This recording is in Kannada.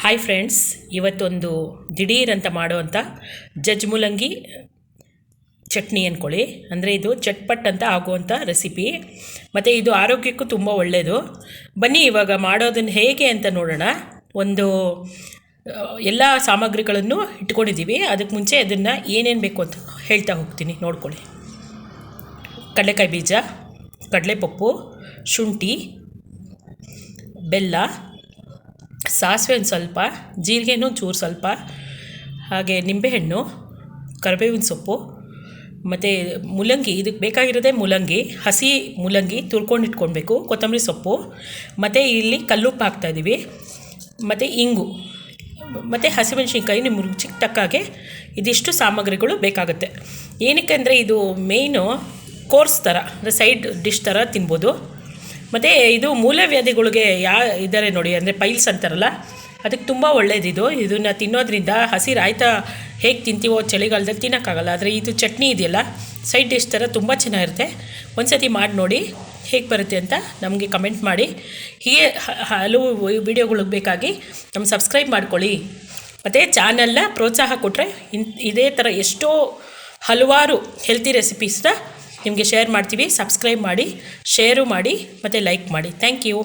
ಹಾಯ್ ಫ್ರೆಂಡ್ಸ್, ಇವತ್ತೊಂದು ದಿಢೀರ್ ಅಂತ ಮಾಡುವಂಥ ಜಜ್ ಮೂಲಂಗಿ ಚಟ್ನಿ ಅಂದ್ಕೊಳ್ಳಿ. ಅಂದರೆ ಇದು ಚಟ್ಪಟ್ ಅಂತ ಆಗುವಂಥ ರೆಸಿಪಿ, ಮತ್ತು ಇದು ಆರೋಗ್ಯಕ್ಕೂ ತುಂಬ ಒಳ್ಳೆಯದು. ಬನ್ನಿ ಇವಾಗ ಮಾಡೋದನ್ನು ಹೇಗೆ ಅಂತ ನೋಡೋಣ. ಒಂದು ಎಲ್ಲ ಸಾಮಗ್ರಿಗಳನ್ನು ಇಟ್ಕೊಂಡಿದ್ದೀವಿ. ಅದಕ್ಕೆ ಮುಂಚೆ ಅದನ್ನು ಏನೇನು ಬೇಕು ಅಂತ ಹೇಳ್ತಾ ಹೋಗ್ತೀನಿ, ನೋಡ್ಕೊಳ್ಳಿ. ಕಡಲೆಕಾಯಿ ಬೀಜ, ಕಡಲೆಪಪ್ಪು, ಶುಂಠಿ, ಬೆಲ್ಲ, ಸಾಸಿವೆ ಒಂದು ಸ್ವಲ್ಪ, ಜೀರಿಗೆನೂ ಚೂರು ಸ್ವಲ್ಪ, ಹಾಗೆ ನಿಂಬೆಹಣ್ಣು, ಕರಿಬೇವಿನ ಸೊಪ್ಪು, ಮತ್ತು ಮೂಲಂಗಿ. ಇದಕ್ಕೆ ಬೇಕಾಗಿರೋದೇ ಮೂಲಂಗಿ, ಹಸಿ ಮೂಲಂಗಿ ತುರ್ಕೊಂಡು ಇಟ್ಕೊಳ್ಬೇಕು, ಕೊತ್ತಂಬರಿ ಸೊಪ್ಪು, ಮತ್ತು ಇಲ್ಲಿ ಕಲ್ಲುಪ್ಪು ಹಾಕ್ತಾಯಿದ್ದೀವಿ, ಮತ್ತು ಇಂಗು, ಮತ್ತು ಹಸಿಮೆಣ್ಸಿನ್ಕಾಯಿ ನಿಮ್ಮ ರುಚಿಗೆ ತಕ್ಕಾಗೆ ಇದಿಷ್ಟು ಸಾಮಗ್ರಿಗಳು ಬೇಕಾಗುತ್ತೆ. ಏನಕ್ಕೆ ಅಂದರೆ ಇದು ಮೇಯ್ನು ಕೋರ್ಸ್ ಥರ, ಅಂದರೆ ಸೈಡ್ ಡಿಶ್ ಥರ ತಿನ್ಬೋದು. ಮತ್ತು ಇದು ಮೂಲವ್ಯಾಧಿಗಳಿಗೆ ಇದ್ದಾರೆ ನೋಡಿ, ಅಂದರೆ ಪೈಲ್ಸ್ ಅಂತಾರಲ್ಲ, ಅದಕ್ಕೆ ತುಂಬ ಒಳ್ಳೆಯದಿದು. ಇದನ್ನು ತಿನ್ನೋದ್ರಿಂದ ಹಸಿ ರಾಯ್ತ ಹೇಗೆ ತಿಂತೀವೋ ಚಳಿಗಾಲದಲ್ಲಿ ತಿನ್ನೋಕ್ಕಾಗಲ್ಲ, ಆದರೆ ಇದು ಚಟ್ನಿ ಇದೆಯಲ್ಲ ಸೈಡ್ ಡಿಶ್ ಥರ ತುಂಬ ಚೆನ್ನಾಗಿರುತ್ತೆ. ಒಂದು ಸತಿ ಮಾಡಿ ನೋಡಿ ಹೇಗೆ ಬರುತ್ತೆ ಅಂತ ನಮಗೆ ಕಮೆಂಟ್ ಮಾಡಿ. ಹೀಗೆ ಹಲವು ವೀಡಿಯೋಗಳಿಗೆ ಬೇಕಾಗಿ ನಮ್ಮ ಸಬ್ಸ್ಕ್ರೈಬ್ ಮಾಡ್ಕೊಳ್ಳಿ, ಮತ್ತು ಚಾನಲ್ನ ಪ್ರೋತ್ಸಾಹ ಕೊಟ್ಟರೆ ಇದೇ ಥರ ಎಷ್ಟೋ ಹಲವಾರು ಹೆಲ್ತಿ ರೆಸಿಪೀಸ್ನ ನಿಮಗೆ ಶೇರ್ ಮಾಡ್ತೀವಿ. ಸಬ್ಸ್ಕ್ರೈಬ್ ಮಾಡಿ, ಶೇರು ಮಾಡಿ, ಮತ್ತು ಲೈಕ್ ಮಾಡಿ. Thank you.